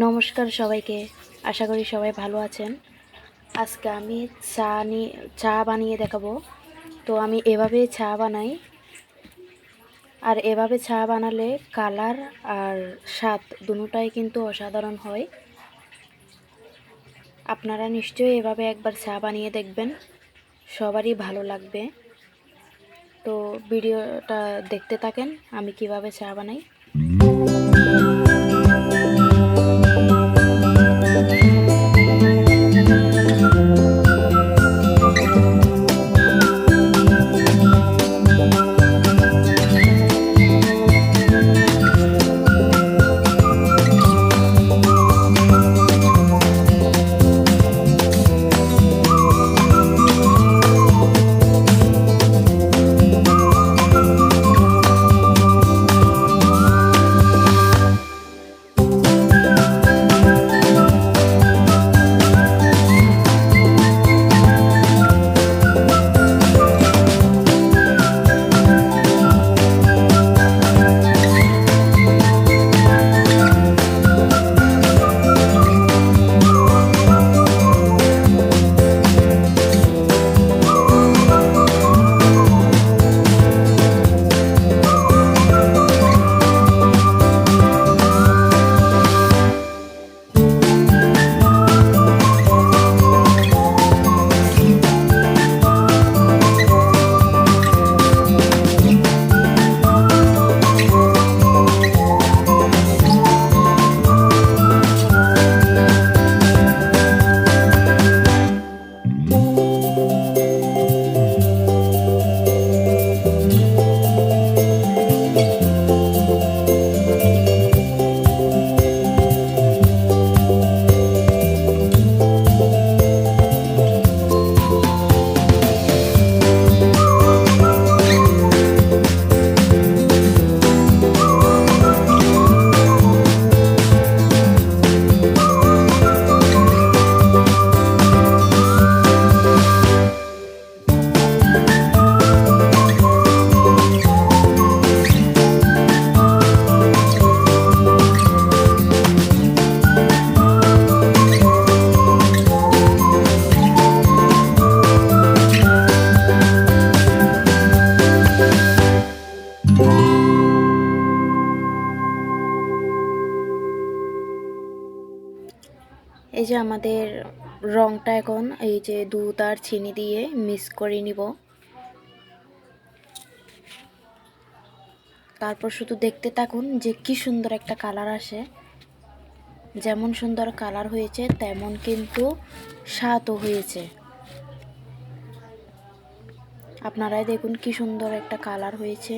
নমস্কার সবাইকে। আশা করি সবাই ভালো আছেন। আজকে আমি চা বানিয়ে দেখাবো। তো আমি এভাবে চা বানাই, আর এভাবে চা বানালে কালার আর স্বাদ দুটোটাই কিন্তু অসাধারণ হয়। আপনারা নিশ্চয়ই এভাবে একবার চা বানিয়ে দেখবেন, সবারই ভালো লাগবে। তো ভিডিওটা দেখতে থাকেন আমি কিভাবে চা বানাই। এই যে আমাদের রংটা এখন এই যে দুধ আর চিনি দিয়ে মিক্স করে নিব। তারপর শুধু দেখতে থাকুন যে কি সুন্দর একটা কালার আসে। যেমন সুন্দর কালার হয়েছে তেমন কিন্তু স্বাদও হয়েছে। আপনারাই দেখুন কি সুন্দর একটা কালার হয়েছে।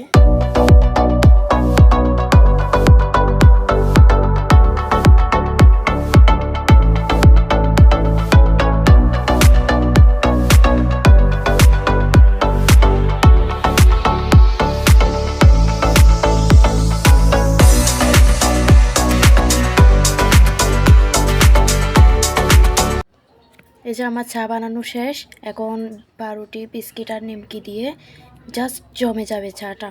এই যে আমার চা বানানো শেষ। এখন পাউরুটি, বিস্কিট আর নিমকি দিয়ে জাস্ট জমে যাবে চাটা।